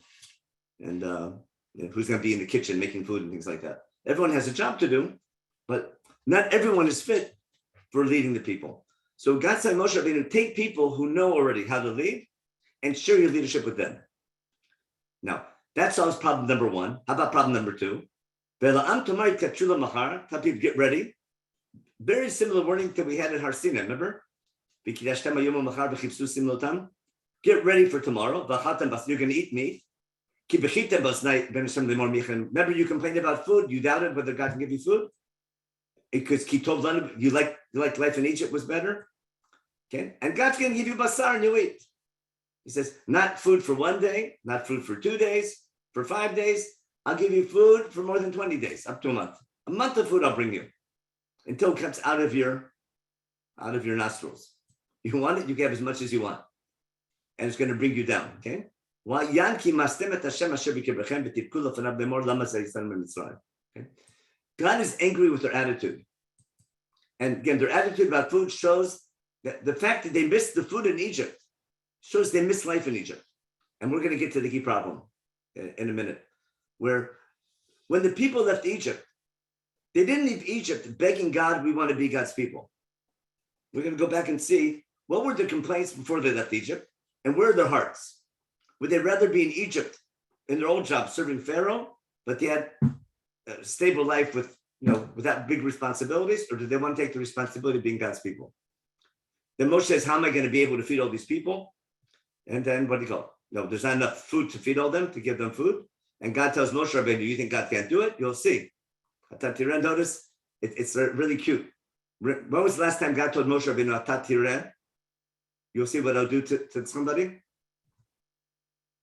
who's going to be in the kitchen making food and things like that. Everyone has a job to do, but not everyone is fit for leading the people. So God said Moshe Rabbeinu, take people who know already how to lead and share your leadership with them. Now, that solves problem number one. How about problem number two? Tell people get ready. Very similar warning that we had at Har Sinai, remember? get ready for tomorrow. You're going to eat meat. Remember, you complained about food. You doubted whether God can give you food because you like life in Egypt was better. Okay, and God's going to give you basar and you eat. He says, not food for 1 day, not food for 2 days, for 5 days. I'll give you food for more than 20 days, up to a month. A month of food I'll bring you until it comes out of your nostrils. You want it, you can have as much as you want. And it's going to bring you down. Okay. Okay? God is angry with their attitude. And again, their attitude about food shows that the fact that they missed the food in Egypt shows they missed life in Egypt. And we're going to get to the key problem in a minute, where when the people left Egypt, they didn't leave Egypt begging God, we want to be God's people. We're going to go back and see what were their complaints before they left Egypt and where are their hearts. Would they rather be in Egypt in their old job serving Pharaoh, but they had a stable life with, without big responsibilities, or did they want to take the responsibility of being God's people? Then Moshe says, how am I going to be able to feed all these people? And then what do you call? No, there's not enough food to feed all them, to give them food. And God tells Moshe Rabbeinu, you think God can't do it? You'll see. Notice, it's really cute. When was the last time God told Moshe Rabbeinu, Atat tireh? You'll see what I'll do to somebody.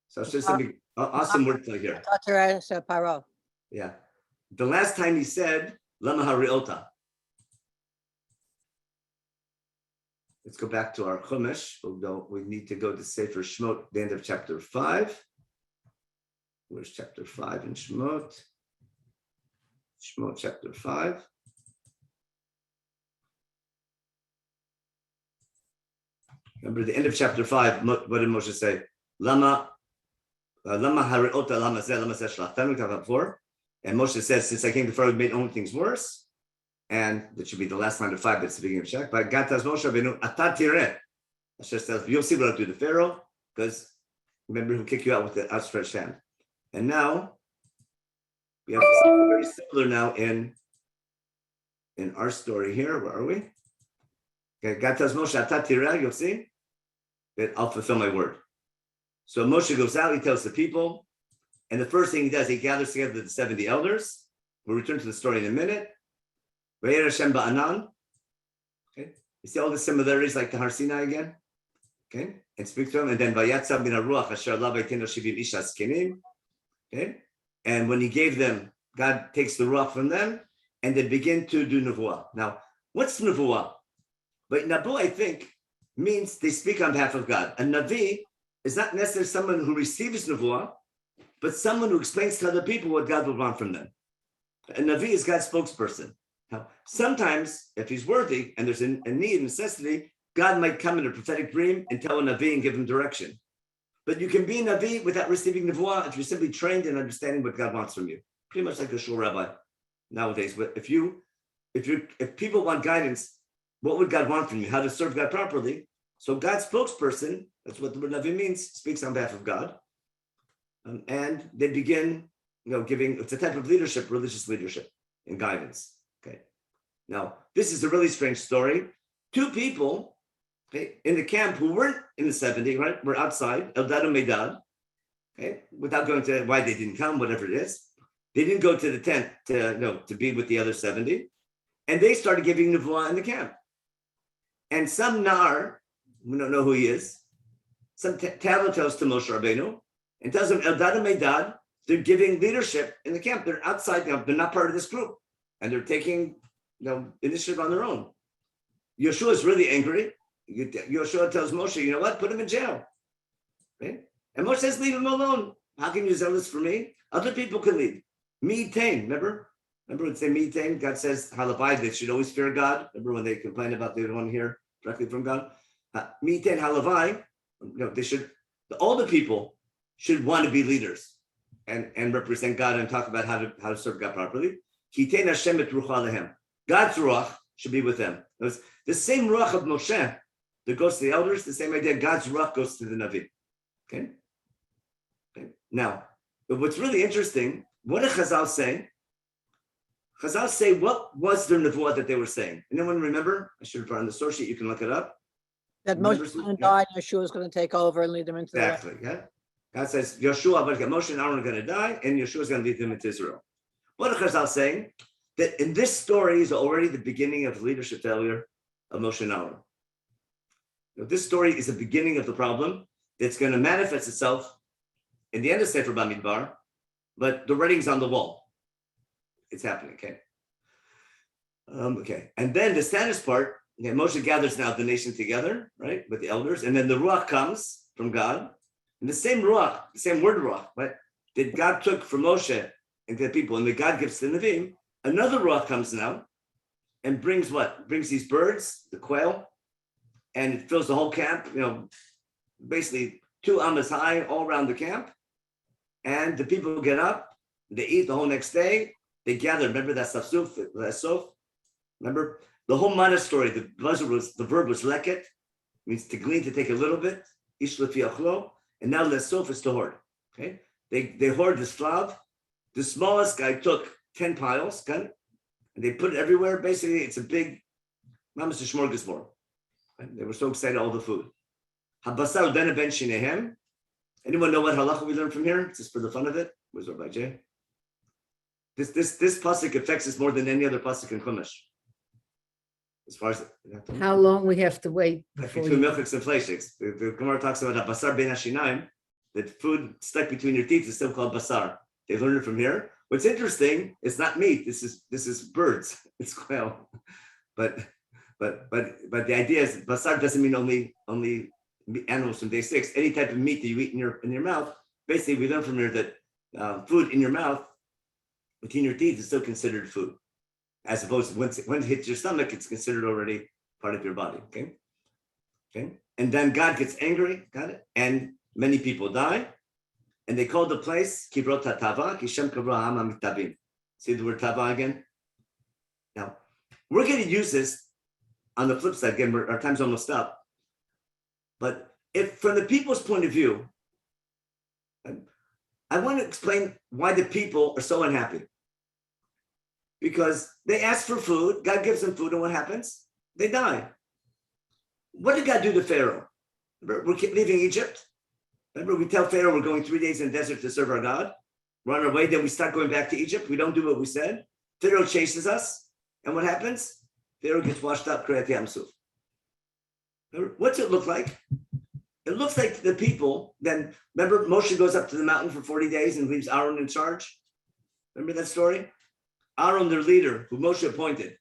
So it's just something awesome wordplay here. Pharaoh. Yeah. The last time he said, Lama hariota. Let's go back to our Chumash. We need to go to Sefer Shemot, the end of chapter 5. Where's chapter 5 in Shemot? Shemot chapter 5. Remember the end of chapter 5, what did Moshe say? Lama hariota lama zeh shlachtanu kavavor. And Moshe says, since I came to Pharaoh, it made only things worse. And that should be the last line of 5, that's the beginning of Shach. But God tells Moshe Rabbeinu, Atat tireh. Hashem says, you'll see what I'll do to Pharaoh, because remember, he'll kick you out with the outstretched hand. And now, we have something very similar now in our story here. Where are we? Okay, God tells Moshe, Atat tireh, you'll see that I'll fulfill my word. So Moshe goes out, he tells the people, and the first thing he does, he gathers together the 70 elders. We'll return to the story in a minute. Okay, you see all the similarities like the Har Sinai again? Okay, and speak to him, and then Vayatzav min haruach asher alav vayitenu shivim ish askenim. Okay, and when he gave them, God takes the ruach from them, and they begin to do nevuah. Now, what's nevuah? But nabu, I think, means they speak on behalf of God. A navi is not necessarily someone who receives nevuah, but someone who explains to other people what God will want from them. A navi is God's spokesperson. Now, sometimes, if he's worthy and there's a need, necessity, God might come in a prophetic dream and tell a navi and give him direction. But you can be a navi without receiving nevuah if you're simply trained in understanding what God wants from you. Pretty much like a shul rabbi nowadays. But if people want guidance, what would God want from you? How to serve God properly? So God's spokesperson, that's what the word navi means, speaks on behalf of God. And they begin, giving, it's a type of leadership, religious leadership and guidance. Okay. Now, this is a really strange story. 2 people, okay, in the camp who weren't in the 70, right, were outside, Eldad and Medad, okay, without going to why they didn't come, whatever it is. They didn't go to the tent to be with the other 70. And they started giving nevuah in the camp. And some Nar, we don't know who he is, some tablet tells to Moshe Rabbeinu and tells him, Eldad and Medad, they're giving leadership in the camp. They're outside, they're not part of this group. And they're taking initiative on their own. Yeshua is really angry. Yeshua tells Moshe, you know what? Put him in jail. Okay? And Moshe says, leave him alone. How can you zealous for me? Other people can lead. Me tain, remember? Remember when say me tain? God says, halavai, they should always fear God. Remember when they complain about they don't want to hear directly from God? Me tain, halavai, they should, all the people should want to be leaders and represent God and talk about how to serve God properly. God's ruach should be with them. It was the same ruach of Moshe that goes to the elders, the same idea, God's ruach goes to the Navi. Okay? Now, but what's really interesting, what did Chazal say? Chazal say, what was their nevuah that they were saying? Anyone remember? I should have brought on the source sheet, you can look it up. That Remember, Moshe's going to yeah. die, and Yeshua's going to take over and lead them into the land. Exactly, yeah. God says, Yeshua, but Moshe and Aaron are going to die, and Yeshua is going to lead them into Israel. What are Chazal saying? That in this story is already the beginning of leadership failure of Moshe and Aaron. This story is the beginning of the problem that's going to manifest itself in the end of Sefer Bamidbar, but the writing's on the wall. It's happening, okay? Okay, and then the status part, okay, Moshe gathers now the nation together, right, with the elders, and then the Ruach comes from God, and the same Ruach, the same word Ruach, right, that God took from Moshe and the people, and that God gives to Nevi'im, another Ruach comes now and brings what? Brings these birds, the quail, and it fills the whole camp, basically 2 amas high all around the camp, and the people get up, they eat the whole next day, they gather, remember that sof, remember? The whole mana story, the verb was leket, means to glean, to take a little bit, ish lefi achlo, and now lesof is to hoard. Okay, they hoard this flav. The smallest guy took 10 piles, and they put it everywhere. Basically, it's a big, mamas smorgasbord. They were so excited, all the food. Habasar ben ben shinehem. Anyone know what halacha we learned from here? Just for the fun of it. Where's Rabbi J? This pasuk affects us more than any other pasuk in Chumash. As far as How long we have to wait before between you... milchiks and fleishiks. The Gemara talks about basar ben hashinaim, that food stuck between your teeth is still called basar. They learned it from here. What's interesting, it's not meat. This is birds. It's quail. But the idea is basar doesn't mean only animals from day 6. Any type of meat that you eat in your mouth. Basically, we learn from here that food in your mouth between your teeth is still considered food, as opposed to when it hits your stomach, it's considered already part of your body. Okay. And then God gets angry. Got it? And many people die. And they called the place Kibrot HaTava, Kishem Kavra Ha'am HaMitabim. See the word Tava again? Now, we're going to use this on the flip side. Again, our time's almost up. But if from the people's point of view, I want to explain why the people are so unhappy. Because they ask for food, God gives them food, and what happens? They die. What did God do to Pharaoh? Remember, we're leaving Egypt. Remember, we tell Pharaoh we're going 3 days in the desert to serve our God. We're on our way, then we start going back to Egypt. We don't do what we said. Pharaoh chases us, and what happens? Pharaoh gets washed up, Kriyat Yam Suf. What's it look like? It looks like the people, then, remember, Moshe goes up to the mountain for 40 days and leaves Aaron in charge. Remember that story? Aaron, their leader, who Moshe appointed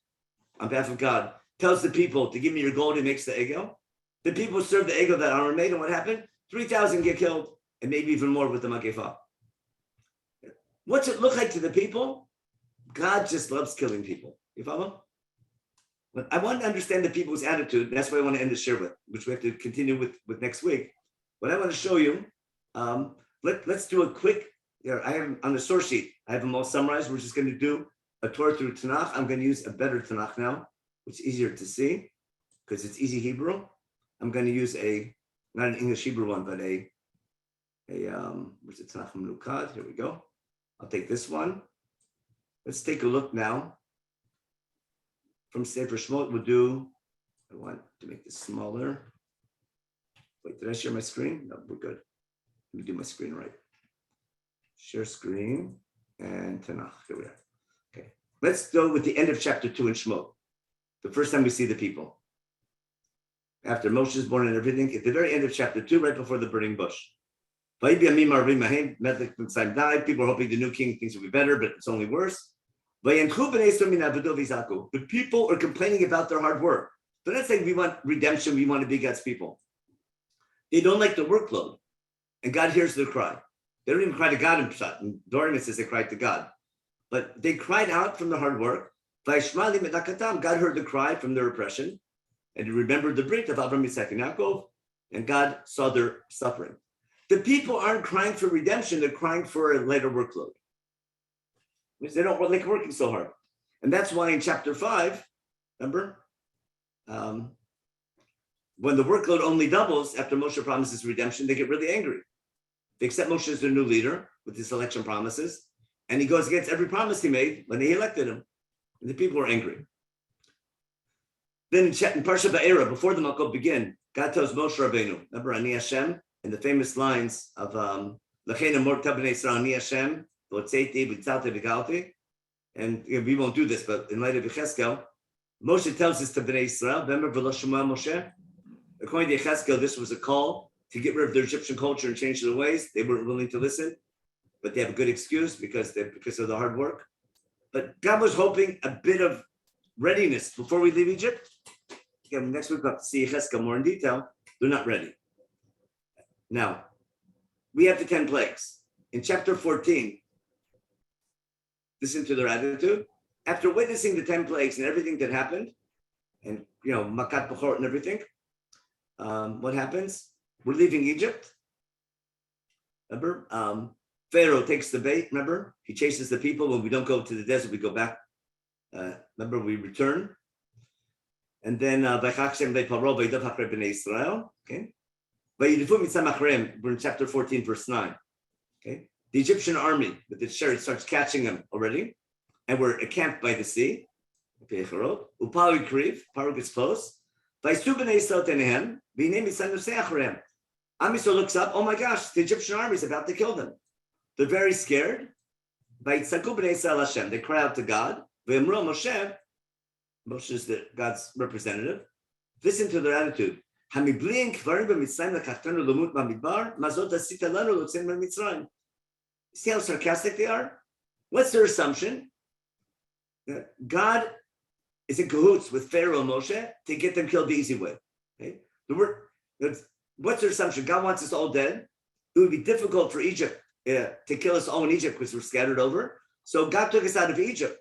on behalf of God, tells the people to give me your gold. He makes the egel. The people serve the egel that Aaron made, and what happened? 3,000 get killed, and maybe even more with the Magefa. What's it look like to the people? God just loves killing people. You follow? But I want to understand the people's attitude. That's what I want to end the share with, which we have to continue with next week. What I want to show you, let's do a quick, I have on the source sheet, I have them all summarized. We're just going to do a tour through Tanakh. I'm going to use a better Tanakh now, which is easier to see because it's easy Hebrew. I'm going to use not an English Hebrew one, but where's the Tanakh Melukad? Here we go. I'll take this one. Let's take a look now. From Sefer Shemot, I want to make this smaller. Wait, did I share my screen? No, we're good. Let me do my screen right. Share screen and Tanakh. Here we are. Okay, let's go with the end of chapter 2 in Shemot. The first time we see the people. After Moshe is born and everything, at the very end of chapter 2, right before the burning bush. People are hoping the new king things will be better, but it's only worse. The people are complaining about their hard work. They're not saying we want redemption, we want to be God's people. They don't like the workload. And God hears their cry. They don't even cry to God in Pshat. And Dorim says they cried to God. But they cried out from the hard work. God heard the cry from their oppression. And he remembered the brit of Abraham, Isaac, and Yaakov. And God saw their suffering. The people aren't crying for redemption, they're crying for a lighter workload. Because they don't like working so hard. And that's why in chapter 5, remember, when the workload only doubles after Moshe promises redemption, they get really angry. They accept Moshe as their new leader with his election promises, and he goes against every promise he made when they elected him. And the people are angry. Then in Parsha Ba'era, before the Makot begin, God tells Moshe Rabbeinu, remember Ani Hashem, in the famous lines of L'chein amor b'nei Yisrael Ani Hashem, v'otzeiti v'tzalti v'galti. And we won't do this, but in light of Yechezkel, Moshe tells this to Bnei Yisrael. Remember, v'lo shema Moshe. According to Yechezkel, this was a call to get rid of their Egyptian culture and change their ways. They weren't willing to listen, but they have a good excuse because of the hard work. But God was hoping a bit of readiness before we leave Egypt. Again, next week we'll have to see Yechezkel more in detail. They're not ready. Now, we have the 10 plagues. In chapter 14, listen to their attitude. After witnessing the 10 plagues and everything that happened, and Makat Bechor and everything, what happens? We're leaving Egypt. Remember, Pharaoh takes the bait. Remember, he chases the people. When we don't go to the desert, we go back. Remember, we return. And then Israel. Okay. We're in chapter 14, verse 9. Okay. The Egyptian army with its chariot starts catching them already, and we're encamped by the sea. Paro gets close. Amisol looks up. Oh my gosh, the Egyptian army is about to kill them. They're very scared. They cry out to God. Moshe is God's representative. Listen to their attitude. See how sarcastic they are? What's their assumption? God is in cahoots with Pharaoh and Moshe to get them killed the easy way. Okay? What's their assumption? God wants us all dead. It would be difficult for Egypt to kill us all in Egypt because we're scattered over. So God took us out of Egypt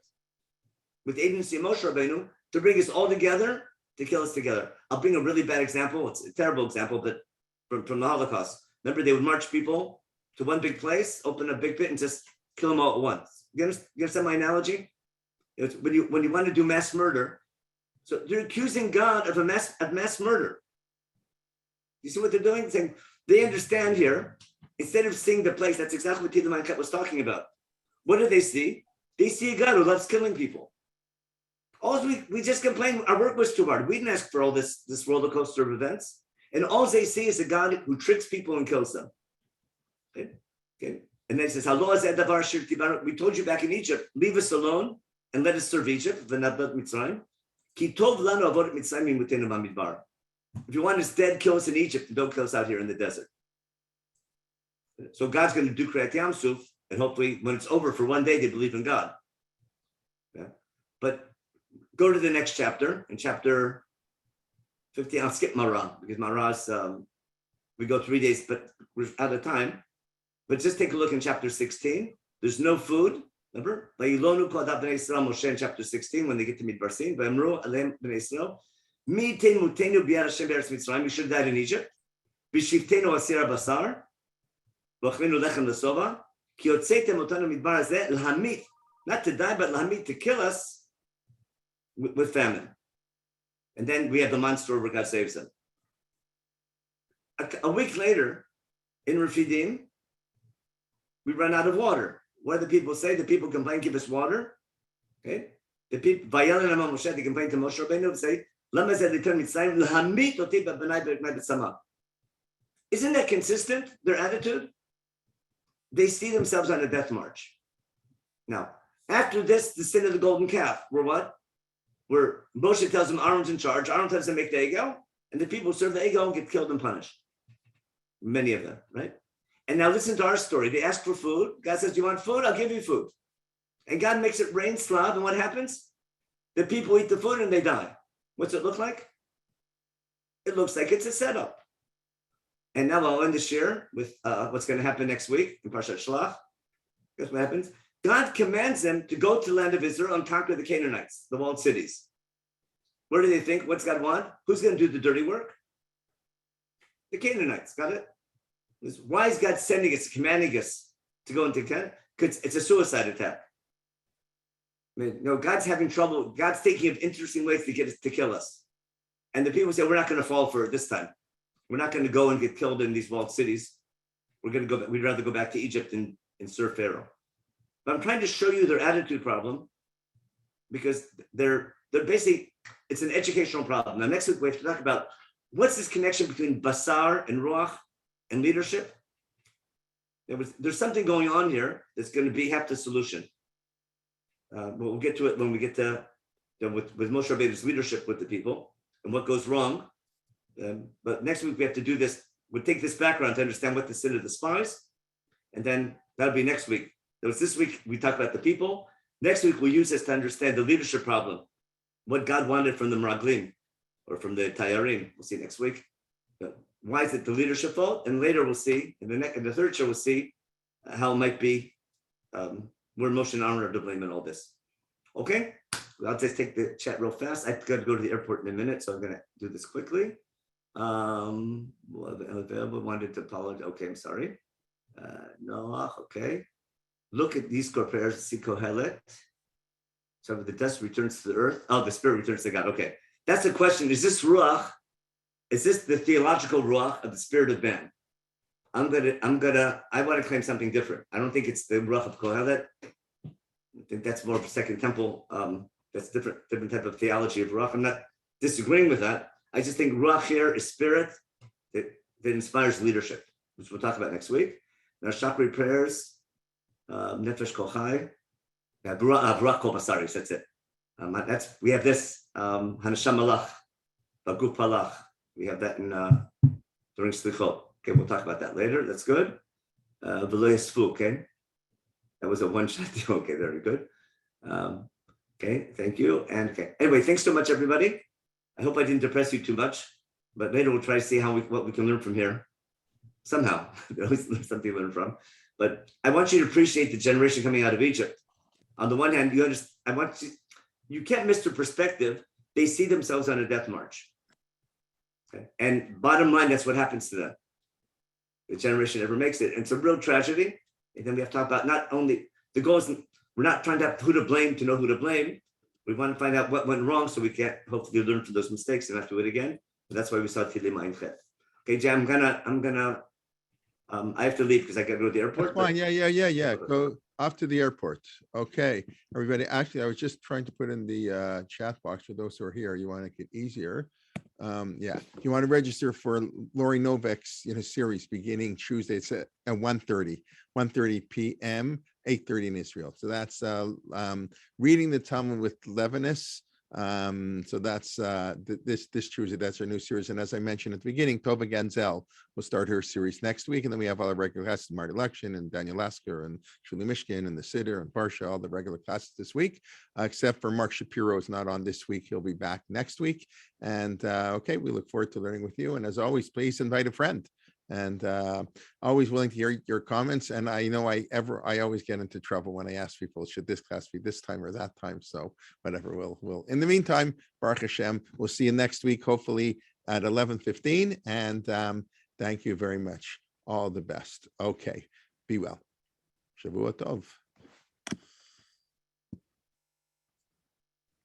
with agency of Moshe Rabbeinu to bring us all together to kill us together. I'll bring a really bad example. It's a terrible example, but from the Holocaust. Remember, they would march people to one big place, open a big pit, and just kill them all at once. You understand my analogy? It's when you want to do mass murder, so they're accusing God of mass murder. You see what they're doing? Saying they understand here, instead of seeing the place, that's exactly what Tila Mankat was talking about. What do they see? They see a God who loves killing people. All we just complained, our work was too hard. We didn't ask for all this roller coaster of events. And all they see is a God who tricks people and kills them. Okay? And then he says, we told you back in Egypt, leave us alone and let us serve Egypt. If you want us dead, kill us in Egypt and don't kill us out here in the desert. So God's going to do Kriyat Yamsuf, and hopefully when it's over for one day, they believe in God. Yeah? But go to the next chapter, in chapter 15. I'll skip Marah because Marah's, we go 3 days, but we're out of time. But just take a look in chapter 16. There's no food. Remember? Moshe in chapter 16, when they get to Midbar Sin. We should have died in Egypt. Not to die, but to kill us with famine. And then we have the monster where God saves them. A week later, in Refidim, we run out of water. What do the people say? The people complain, give us water. Okay? The people, they complain to Moshe Rabbeinu and say, isn't that consistent, their attitude? They see themselves on a death march. Now, after this, the sin of the golden calf, we're what? Where Moshe tells them Aaron's in charge. Aaron tells them to make the egel, and the people who serve the egel get killed and punished. Many of them, right? And now listen to our story. They ask for food. God says, do you want food? I'll give you food. And God makes it rain slav, and what happens? The people eat the food and they die. What's it look like? It looks like it's a setup. And now I'll end the share with what's going to happen next week in Parshat Shlach. Guess what happens? God commands them to go to the land of Israel and conquer the Canaanites, the walled cities. What do they think? What's God want? Who's going to do the dirty work? The Canaanites. Got it? Why is God sending us, commanding us to go into Canaan? Because it's a suicide attack. I mean, no, God's having trouble. God's thinking of interesting ways to get us to kill us. And the people say, we're not going to fall for it this time. We're not going to go and get killed in these walled cities. We're going to go. We'd rather go back to Egypt and serve Pharaoh. But I'm trying to show you their attitude problem because they're basically, it's an educational problem. Now, next week we have to talk about what's this connection between basar and ruach and leadership? There's something going on here that's going to have the solution. But we'll get to it when we get to with Moshe Rabbeinu's leadership with the people and what goes wrong. But next week we have to do this. We'll take this background to understand what the sin of the spies, and then that'll be next week. This week we talk about the people. Next week we'll use this to understand the leadership problem, what God wanted from the Meraglim or from the Tayarim. We'll see next week. Why is it the leadership fault? And later we'll see, in the third show, we'll see how it might be where Moshe and Aaron are to blame in all this. Okay, I'll just take the chat real fast. I've got to go to the airport in a minute, so I'm going to do this quickly. Available, wanted to apologize. Okay, I'm sorry. Noah, okay. Look at these core prayers, see Kohelet. So the dust returns to the earth. Oh, the spirit returns to God. Okay, that's the question. Is this Ruach? Is this the theological Ruach of the spirit of man? I want to claim something different. I don't think it's the Ruach of Kohelet. I think that's more of a second temple. That's different type of theology of Ruach. I'm not disagreeing with that. I just think Ruach here is spirit that inspires leadership, which we'll talk about next week. Now, Shakri prayers, Nefesh Kochai, Ruach Kol Basaris, that's it. We have this, Hanasham Malach, Baguf Palach. We have that in during Slichot. Okay, we'll talk about that later. That's good. V'lo Yasfu, okay? That was a one-shot deal. Okay, very good. Okay, thank you. And okay, anyway, thanks so much, everybody. I hope I didn't depress you too much, but later we'll try to see what we can learn from here. Somehow, there's something to learn from. But I want you to appreciate the generation coming out of Egypt. On the one hand, you can't miss the perspective. They see themselves on a death march. Okay? And bottom line, that's what happens to them. The generation never makes it. And it's a real tragedy. And then we have to talk about not only, the goal is, we're not trying to have who to blame to know who to blame. We want to find out what went wrong so we can hopefully learn from those mistakes and not do it again. And that's why we saw Tilim Ayin Chet. Okay, Jam, I have to leave because I got to go to the airport. That's fine. Yeah. Go off to the airport. Okay, everybody. Actually, I was just trying to put in the chat box for those who are here. You want to make it easier. Yeah, you want to register for Lori Novak's series beginning Tuesday. It's at 1:30 p.m. 8:30 in Israel. So that's reading the Talmud with Levinas. So that's this Tuesday. That's our new series. And as I mentioned at the beginning, Tova Ganzel will start her series next week, and then we have all the regular classes: Marty Lection and Daniel Lasker and Shuli Mishkin and the Siddur and Parsha, all the regular classes this week, except for Mark Shapiro is not on this week. He'll be back next week. And okay, we look forward to learning with you. And as always, please invite a friend. And always willing to hear your comments. And I know I always get into trouble when I ask people, should this class be this time or that time? So whatever, we'll in the meantime, Baruch Hashem, we'll see you next week, hopefully at 11:15. And thank you very much. All the best. Okay, be well. Shavua Tov.